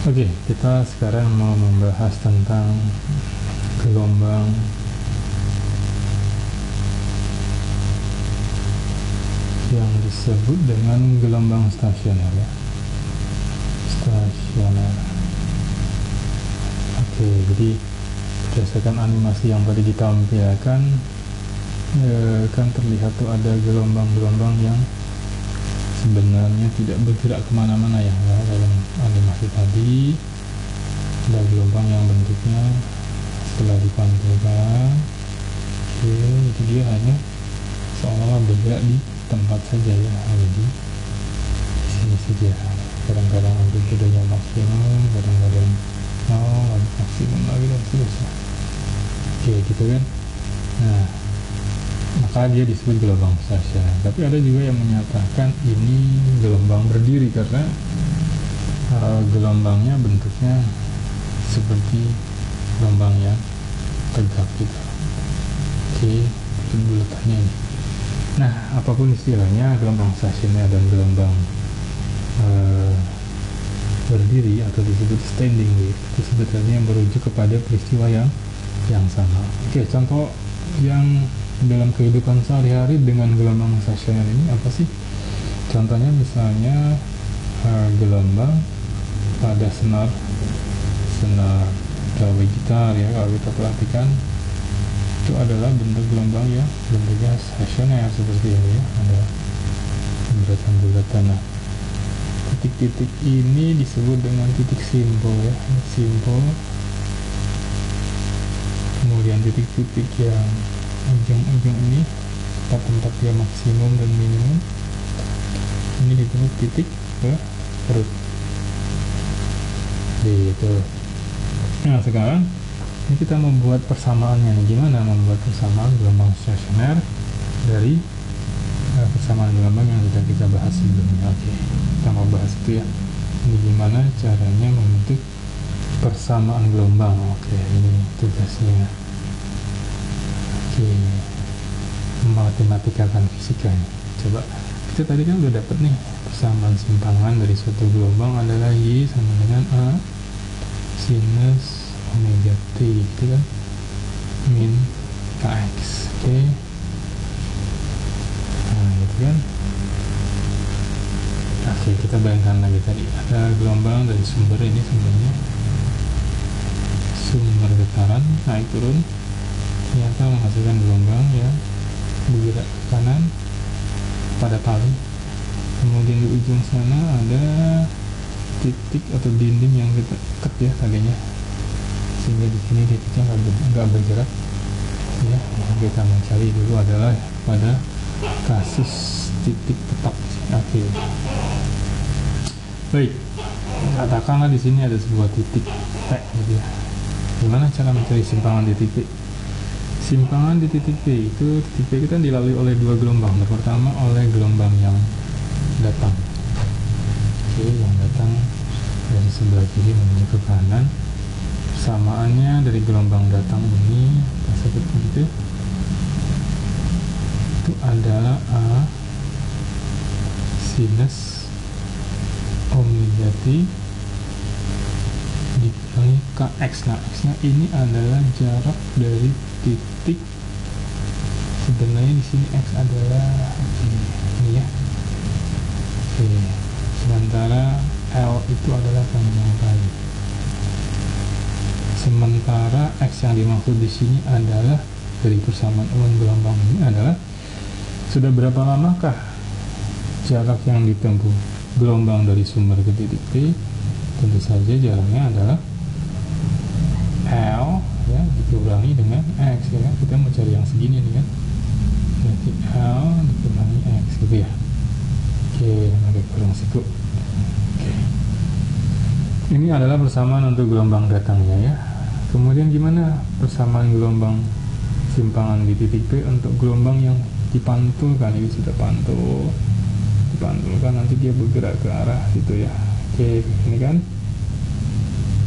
Oke, kita sekarang mau membahas tentang gelombang yang disebut dengan gelombang stasioner ya. Stasioner. Oke, jadi berdasarkan animasi yang tadi ditampilkan kan terlihat tuh ada gelombang-gelombang yang sebenarnya tidak bergerak kemana-mana ya, dalam animasi tadi ada gelombang yang bentuknya setelah dipantulkan, oke, itu dia hanya seolah-olah bergerak di tempat saja ya, jadi di sini saja. Kadang-kadang amplitudenya maksimum, kadang-kadang nol, maksimum lagi dan seterusnya. Oke, gitu kan. Nah, maka dia disebut gelombang stasioner. Tapi ada juga yang menyatakan ini gelombang berdiri karena gelombangnya bentuknya seperti gelombang yang tegak gitu. Oke, itu bulatannya ini. Nah, apapun istilahnya, gelombang stasioner dan gelombang berdiri atau disebut standing wave itu sebetulnya merujuk kepada peristiwa yang sama. Oke, contoh yang dalam kehidupan sehari-hari dengan gelombang stasioner ini apa sih? Contohnya misalnya gelombang pada senar gawe gitar ya, kalau kita perhatikan itu adalah bentuk gelombang ya, bentuknya stasioner seperti ini ya, ada bulatan-bulatan. Nah, titik-titik ini disebut dengan titik simpul ya, simpul. Kemudian titik-titik yang ujung-ujung ini tempat dia maksimum dan minimum ini disebut titik root gitu. Nah, sekarang ini kita membuat persamaannya nih. Gimana membuat persamaan gelombang stasioner dari persamaan gelombang yang sudah kita bahas sebelumnya. Oke, kita mau bahas itu ya. Ini gimana caranya membentuk persamaan gelombang. Oke, ini tugasnya. Matematika kan fisika ya. Coba kita tadi kan udah dapet nih persamaan simpangan dari suatu gelombang adalah Y sama dengan A sinus omega T gitu kan, min Kx. Oke, nah gitu kan. Oke, kita bayangkan lagi tadi ada gelombang dari sumber ini, sumber getaran naik turun ternyata menghasilkan gelombang yang bergerak ke kanan pada tali. Kemudian di ujung sana ada titik atau dinding yang kita ikat ya talinya, sehingga di sini titiknya nggak bergerak ya. Yang kita mencari dulu adalah pada kasus titik tetap. Oke, baik, katakanlah di sini ada sebuah titik P gitu ya. Gimana cara mencari simpangan di titik? Simpangan di titik P itu, titik P kita dilalui oleh dua gelombang. Pertama oleh gelombang yang datang. Oke, yang datang dari sebelah kiri menuju ke kanan. Persamaannya dari gelombang datang ini seperti itu adalah A sinus omega T dikali Kx. Nah, X nya ini adalah jarak dari titik, sebenarnya di sini X adalah ini ya. Oke, sementara L itu adalah panjang tali. Sementara X yang dimaksud di sini adalah dari persamaan ulang gelombang ini adalah sudah berapa lamakah jarak yang ditempuh gelombang dari sumber ke titik P. Tentu saja jaraknya adalah L ya, dikurangi dengan X ya. Kita mau cari yang segini nih kan, berarti L dikurangi X gitu ya. Oke, pakai kurang siku. Oke, ini adalah persamaan untuk gelombang datangnya ya. Kemudian gimana persamaan gelombang simpangan di titik P untuk gelombang yang dipantulkan? Ini sudah dipantulkan, nanti dia bergerak ke arah situ ya. Oke, ini kan.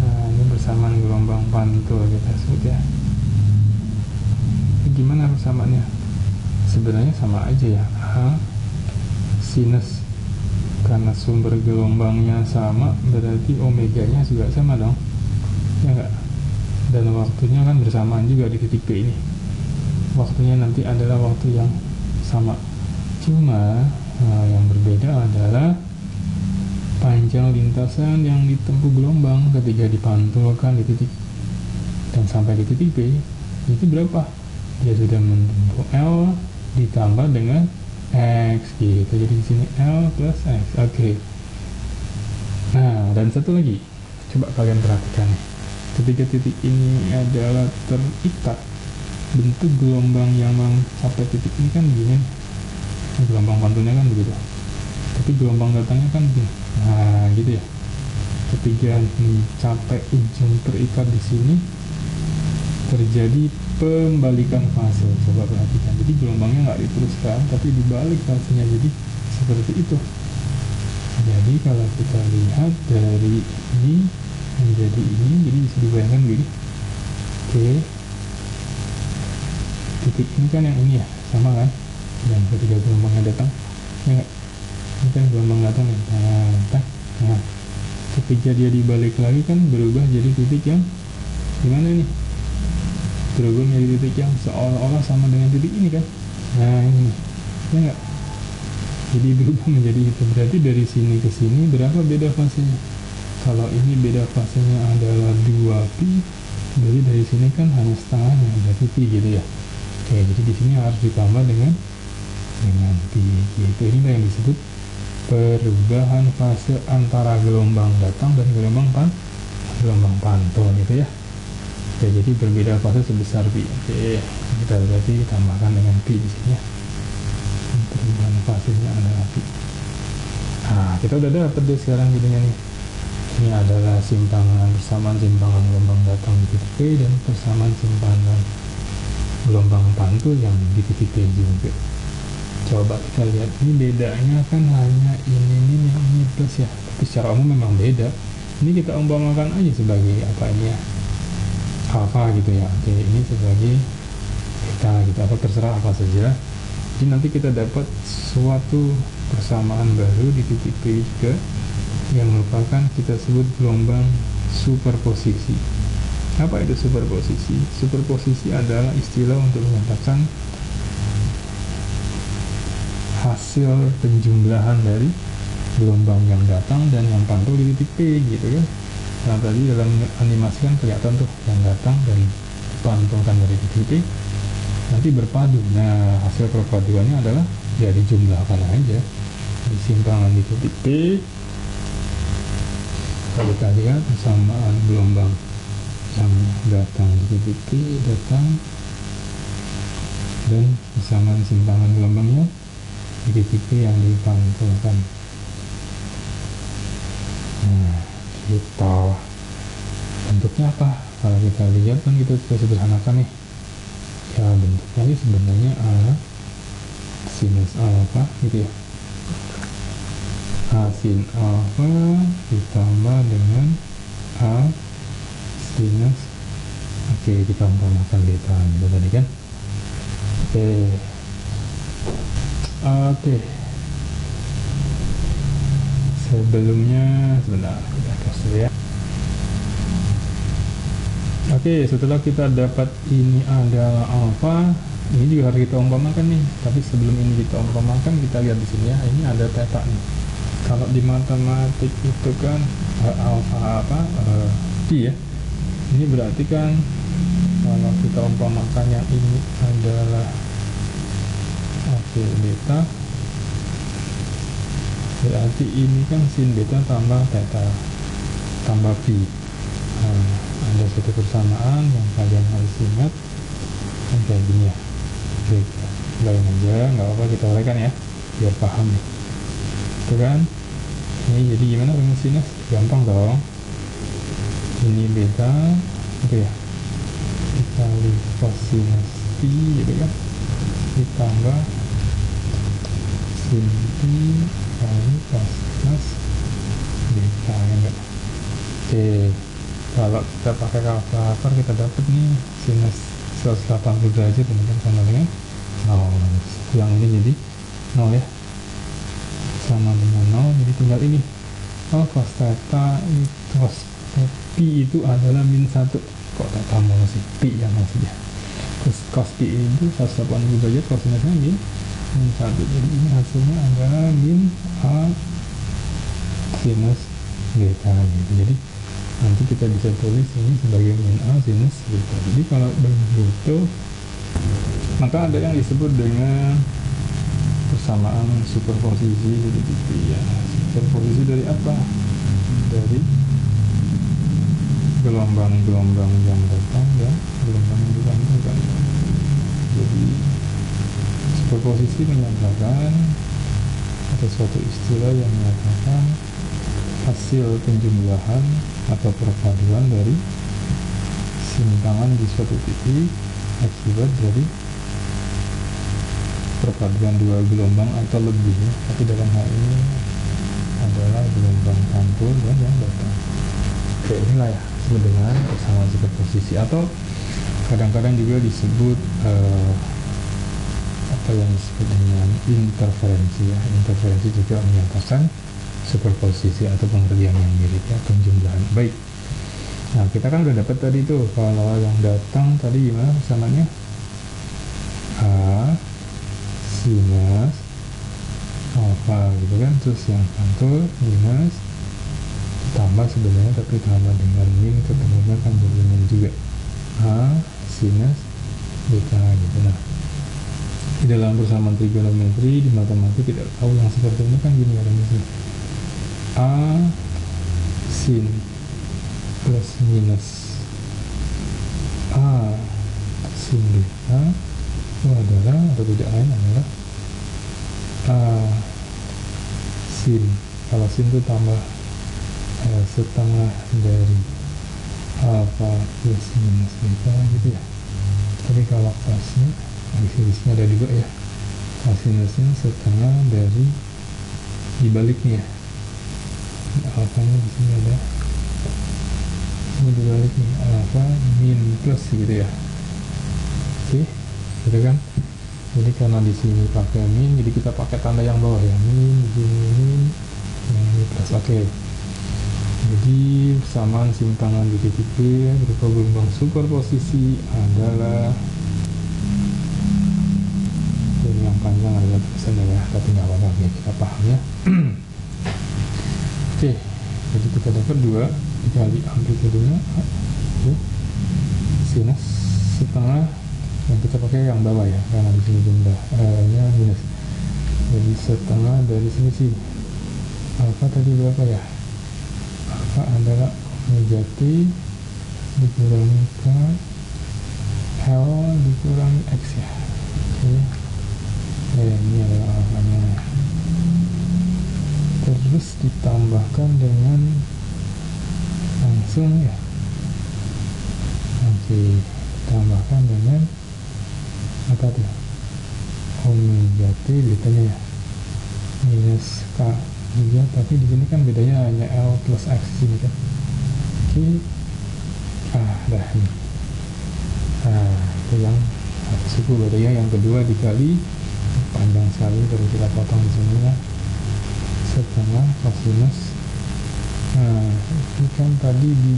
Nah, ini persamaan gelombang pantul kita sebut ya. Gimana persamaannya? Sebenarnya sama aja ya. A sinus Karena sumber gelombangnya sama, berarti omeganya juga sama dong, ya enggak? Dan waktunya kan bersamaan juga di titik P ini. Waktunya nanti adalah waktu yang sama. Cuma yang berbeda adalah panjang lintasan yang ditempuh gelombang ketika dipantulkan di titik dan sampai di titik P itu berapa? Dia sudah menempuh L ditambah dengan X gitu. Jadi di sini L plus X. Oke. Nah, dan satu lagi, coba kalian perhatikan nih. Ketika titik ini adalah terikat, bentuk gelombang yang sampai titik ini kan begini. Gelombang pantulnya kan begitu. Tapi gelombang datangnya kan begini. Nah, gitu ya. Ketika mencapai ujung terikat di sini, terjadi pembalikan fase. Coba perhatikan. Jadi gelombangnya nggak diteruskan, tapi dibalik fasenya. Jadi seperti itu. Jadi kalau kita lihat dari ini menjadi ini, jadi bisa dibayangkan begini. Oke. Titik ini kan yang ini ya, sama kan? Dan ketika gelombangnya datang, ya nggak? Ini kan gelombang datang nih. Nah, ketika dia dibalik lagi kan berubah jadi titik yang gimana nih? Berubah menjadi titik yang seolah-olah sama dengan titik ini kan? Nah ini, ya nggak? Jadi berubah menjadi itu. Berarti dari sini ke sini berapa beda fasenya? Kalau ini beda fasenya adalah 2pi, berarti dari sini kan hanya setengahnya, berarti pi gitu ya. Oke, jadi di sini harus ditambah dengan pi gitu. Ini yang disebut perubahan fase antara gelombang datang dan gelombang pantul gitu ya. Oke, jadi berbeda fase sebesar pi. Oke, kita berarti tambahkan dengan pi di sini ya. Perubahan fasenya adalah pi. Nah, kita udah dapat deh sekarang jadinya nih. Ini adalah persamaan simpangan gelombang datang di titik P dan persamaan simpanan gelombang pantul yang di titik P juga. Coba kita lihat, ini bedanya kan hanya ini plus ya, tapi secara umum memang beda. Ini kita umpamakan aja sebagai apa ini ya, alfa gitu ya. Oke, ini sebagai kita apa terserah apa saja. Jadi nanti kita dapat suatu persamaan baru di titik P juga yang merupakan kita sebut gelombang superposisi. Apa itu superposisi? Superposisi adalah istilah untuk menyatakan hasil penjumlahan dari gelombang yang datang dan yang pantul di titik P gitu kan. Nah tadi dalam animasi kan kelihatan tuh yang datang dan dipantulkan dari titik P nanti berpadu. Nah hasil perpaduannya adalah ya dijumlahkan aja di simpangan di titik P. Kalau kita lihat persamaan gelombang yang datang di titik P datang dan persamaan simpangan gelombangnya di titik P yang dipantulkan. Nah, kita bentuknya apa? Kalau kita lihat kan kita sudah sederhanakan nih. Ya bentuknya ini sebenarnya adalah sinus alfa gitu ya. A sin alfa ditambah dengan A sinus, oke, ditambahkan beta gitu tadi kan. Oke. Sebelumnya sebentar kita pause ya. Oke, setelah kita dapat ini adalah alfa, ini juga harus kita umpamakan nih. Tapi sebelum ini kita umpamakan, kita lihat di sini ya. Ini ada theta nih. Kalau di matematik itu kan alfa pi ya. Ini berarti kan kalau kita umpamakan yang ini adalah beta, berarti ini kan sin beta tambah theta tambah pi. Ada satu persamaan yang kalian harus ingat kan kayak gini ya. Oke, bayang aja, nggak apa-apa kita uraikan ya biar paham nih. Itu kan ini jadi gimana rumusinnya? Gampang dong. Ini beta gitu ya, dikali kosinus pi gitu kan, ditambah sin pi kali kosinus beta ya enggak. Oke, kalau kita pakai kalkulator kita dapat nih sinus 180 derajat ini kan sama dengan 0. Yang ini jadi 0 ya, sama dengan 0, jadi tinggal ini. Oh, cos theta itu pi itu adalah min 1. Kok theta mulu sih, pi yang maksudnya. Terus cos pi itu 180 derajat, kosinusnya min 1. Jadi ini hasilnya adalah min a sinus beta gitu. Jadi nanti kita bisa tulis ini sebagai min a sinus beta. Jadi kalau begitu, maka ada yang disebut dengan persamaan superposisi gitu ya. Superposisi dari apa? Dari gelombang-gelombang yang datang dan gelombang yang dipantulkan. Jadi superposisi menyatakan atau suatu istilah yang menyatakan hasil penjumlahan atau perpaduan dari simpangan di suatu titik akibat dari perpaduan dua gelombang atau lebih ya. Tapi dalam hal ini adalah gelombang pantul dan yang datang. Oke, inilah ya disebut dengan persamaan superposisi, atau kadang-kadang juga disebut apa yang disebut dengan interferensi ya. Interferensi juga menyatakan superposisi atau pengertian yang mirip ya, penjumlahan. Baik, nah kita kan udah dapat tadi tuh kalau yang datang tadi gimana persamanya, a sinus alfa gitu kan, terus yang pantul minus tambah sebenarnya tapi tambah dengan min, ketemunya kan jadi min juga, a sinus beta gitu. Nah, di dalam persamaan trigonometri di matematika tidak tahu yang seperti ini kan gini ada sih, a sin plus minus a sin beta itu adalah atau tidak lain adalah a sin, kalau sin itu tambah setengah dari alfa plus minus beta gitu ya. Tapi kalau cosnya di ada juga ya, cosinusnya setengah dari dibaliknya. Alfanya di sini ada, ini dibaliknya alfa min plus gitu ya. Oke, gitu kan. Jadi karena di sini pakai min, jadi kita pakai tanda yang bawah ya, min, min, yang ini plus. Oke. Jadi persamaan simpangan di titik B berupa gelombang superposisi adalah, ini yang panjang ada tulisannya ya, tapi nggak apa-apa ya, kita paham ya. Oke, jadi kita dapat 2 dikali amplitudenya sinus setengah, yang kita pakai yang bawah ya karena di sini jumlahnya minus, jadi setengah dari sini sih. Alfa tadi berapa ya? Alfa adalah omega T dikurangi K L dikurangi X ya. Oke, ini adalah alfanya, terus ditambahkan dengan langsung ya. Oke, tambahkan dengan apa tuh, omega T betanya ya, minus K juga, tapi di sini kan bedanya hanya L plus X sini kan. Oke, dah ini, itu yang suku bedanya. Yang kedua dikali, panjang sekali, baru kita potong di sini ya, setengah kosinus. Nah, ini kan tadi di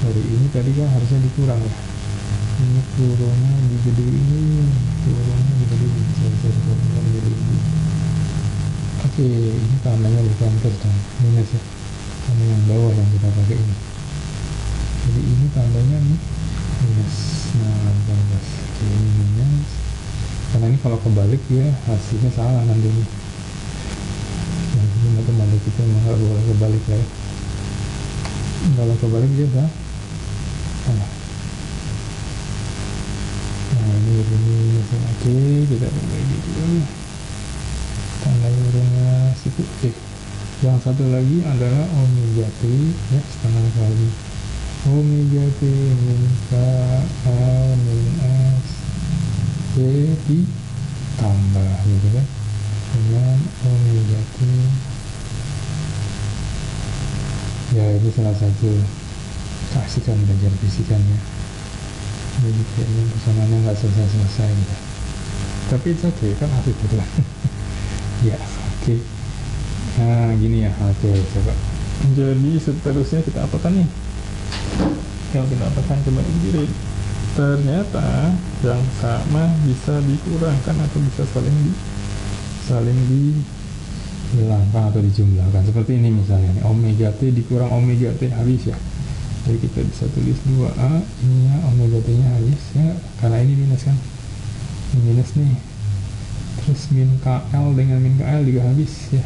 ini tadi kan harusnya dikurang ya, ini kurangnya digede ini, kurangnya digede ini, jadi ini. Oke, ini tandanya bukan plus dong, minus ya, tanda yang bawah yang kita pakai ini, jadi ini tandanya nih minus. Nah, bukan plus. Oke, ini minus, karena ini kalau kebalik ya hasilnya salah nanti nih. Yang ini matematik itu memang nggak boleh kebalik lah ya, kalau kebalik dia udah salah. Nah, ini minus. Oke, kita mulai gitu, tanda urungnya situ. Oke, yang satu lagi adalah omega T ya, setengah kali omega T min K L min X T ditambah gitu kan dengan omega T ya. Ini salah satu saksikan belajar fisikannya, jadi kayaknya persamaannya nggak selesai-selesai gitu. Tapi itu oke kan, asik gitu lah. Ya, oke. Oke. Nah gini ya. Oke, coba. Jadi seterusnya kita apakan nih? Kalau kita apakan coba diri. Ternyata yang sama bisa dikurangkan atau bisa saling dihilangkan atau dijumlahkan. Seperti ini misalnya nih, omega T dikurang omega T habis ya. Jadi kita bisa tulis 2A, ini ya omega T nya habis ya, karena ini minus kan, ini minus nih. Terus min KL dengan min KL juga habis ya.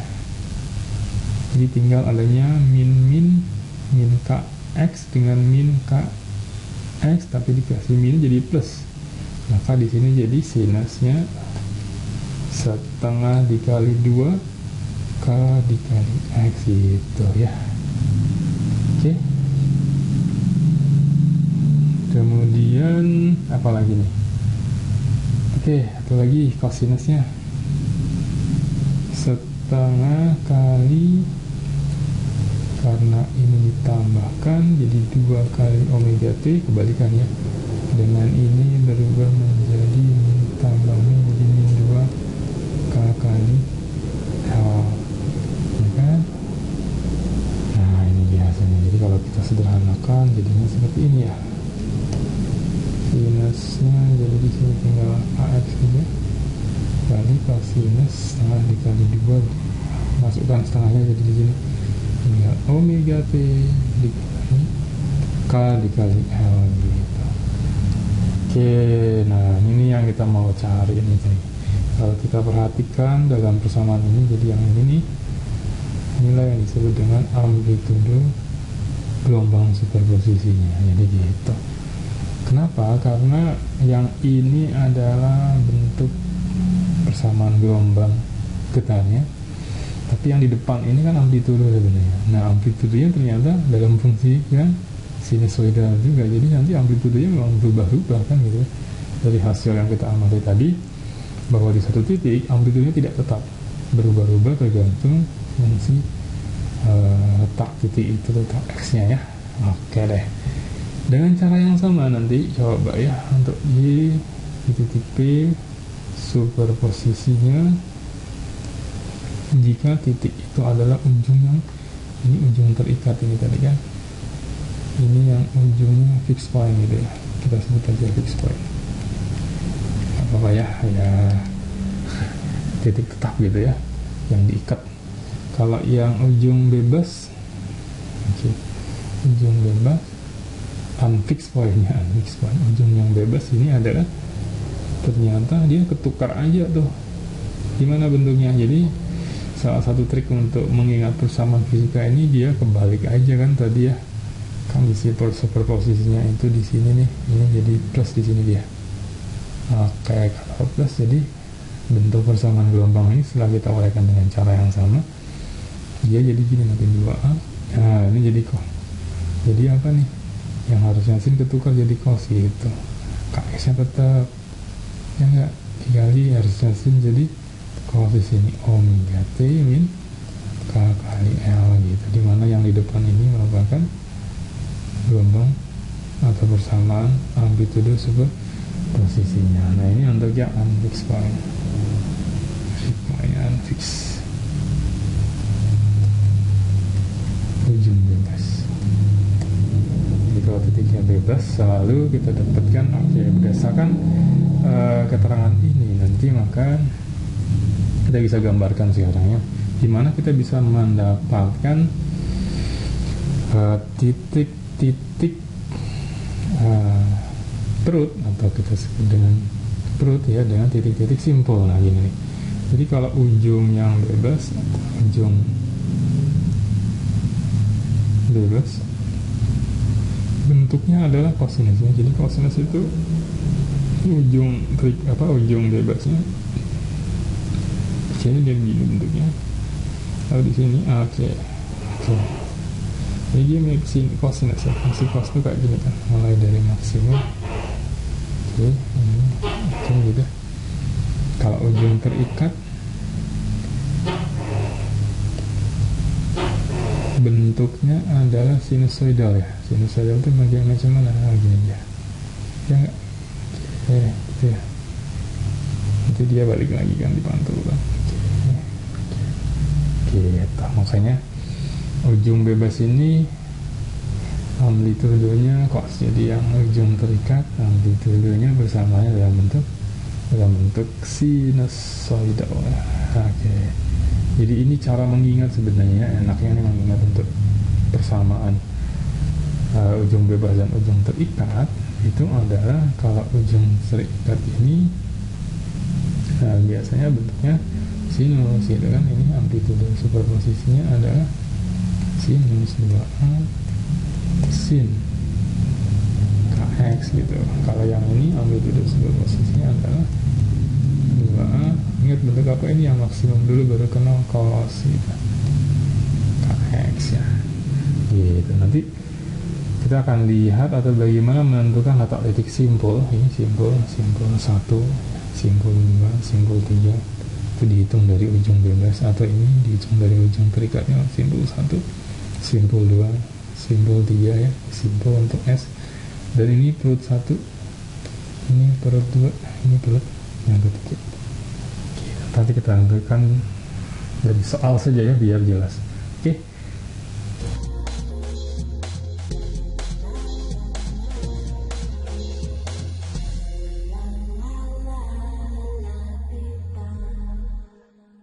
Jadi tinggal adanya min KX dengan min KX, tapi dikasih min jadi plus. Maka di sini jadi sinusnya setengah dikali 2 K dikali X gitu ya. Oke. Kemudian apa lagi nih? Oke, satu lagi kosinusnya setengah kali, karena ini ditambahkan jadi 2 kali omega T, kebalikannya dengan ini berubah menjadi tambahnya jadi min 2 K kali L ya kan. Nah ini biasanya, jadi kalau kita sederhanakan jadinya seperti ini ya. Sinusnya jadi di sini tinggal AX juga kali kosinus setengah dikali 2, masukkan setengahnya jadi di sini tinggal omega T dikali K dikali L gitu. Oke, nah ini yang kita mau cari ini nih. Kalau kita perhatikan dalam persamaan ini, jadi yang ini nih, inilah yang disebut dengan amplitudo gelombang superposisinya. Jadi gitu. Kenapa? Karena yang ini adalah bentuk persamaan gelombang getarannya, tapi yang di depan ini kan amplitudo sebenarnya. Nah amplitudenya ternyata dalam fungsi kan sinusoidal juga, jadi nanti amplitudenya memang berubah-ubah kan gitu. Dari hasil yang kita amati tadi, bahwa di satu titik amplitudenya tidak tetap, berubah-ubah tergantung fungsi letak titik itu, letak X-nya ya. Oke deh. Dengan cara yang sama nanti coba ya untuk di titik P, superposisinya jika titik itu adalah ujung yang ini, ujung terikat ini tadi kan, ini yang ujungnya fixed point gitu ya, kita sebut aja fixed point, apa ya titik tetap gitu ya yang diikat. Kalau yang ujung bebas, ujung bebas unfixed pointnya, unfixed point, ujung yang bebas ini adalah ternyata dia ketukar aja tuh. Gimana bentuknya? Jadi salah satu trik untuk mengingat persamaan fisika ini, dia kebalik aja kan tadi ya. Kan di superposisinya itu di sini nih, ini jadi plus di sini dia. Oke, kalau plus jadi bentuk persamaan gelombang ini setelah kita uraikan dengan cara yang sama, dia jadi gini nanti 2A. Nah, ini jadi kok. Jadi apa nih? Yang harusnya sin ketukar jadi cos gitu. KX nya tetap ya enggak, dikali harusnya sin jadi cos di sini omega T min K kali L gitu, dimana yang di depan ini merupakan gelombang atau persamaan amplitudo superposisinya. Nah ini untuk yang unfixed point, unfixed ujung bebas. Jadi kalau titiknya bebas selalu kita dapatkan berdasarkan keterangan ini nanti, maka kita bisa gambarkan sekarang ya, dimana kita bisa mendapatkan titik-titik perut, atau kita sebut dengan perut ya, dengan titik-titik simpul. Nah gini nih, jadi kalau ujung yang bebas, ujung bebas bentuknya adalah kosinusnya. Jadi kosinus itu ujung ujung bebasnya, jadi dia gini bentuknya. Lalu di sini oke. Jadi dia memiliki kosinus ya, fungsi cos itu kayak gini kan, mulai dari maksimum ini gitu. Kalau ujung terikat bentuknya adalah sinusoidal ya. Sinusoidal itu bagian macam mana? Gini ya, ya enggak? Gitu ya. Nanti dia balik lagi kan, dipantul kan. gitu. Makanya ujung bebas ini amplitudenya cos, jadi yang ujung terikat amplitudenya bersamanya dalam bentuk sinusoidal. Oke. Jadi ini cara mengingat, sebenarnya enaknya nih mengingat untuk persamaan ujung bebas dan ujung terikat itu adalah kalau ujung terikat ini biasanya bentuknya sinus gitu kan. Ini amplitude superposisinya adalah sinus 2A sin kx gitu. Kalau yang ini amplitude superposisinya adalah 2A, ingat bentuk apa ini, yang maksimum dulu baru kenal cos gitu, kx ya gitu. Nanti kita akan lihat atau bagaimana menentukan letak titik simpul. Ini simpul 1, simpul 2, simpul 3 itu dihitung dari ujung bebas, atau ini dihitung dari ujung terikatnya. Simpul 1, simpul 2, simpul 3 ya, simpul untuk S. Dan ini perut 1, ini perut 2, ini perut yang ketiga. Nanti kita tentukan dari soal saja ya biar jelas. Oke.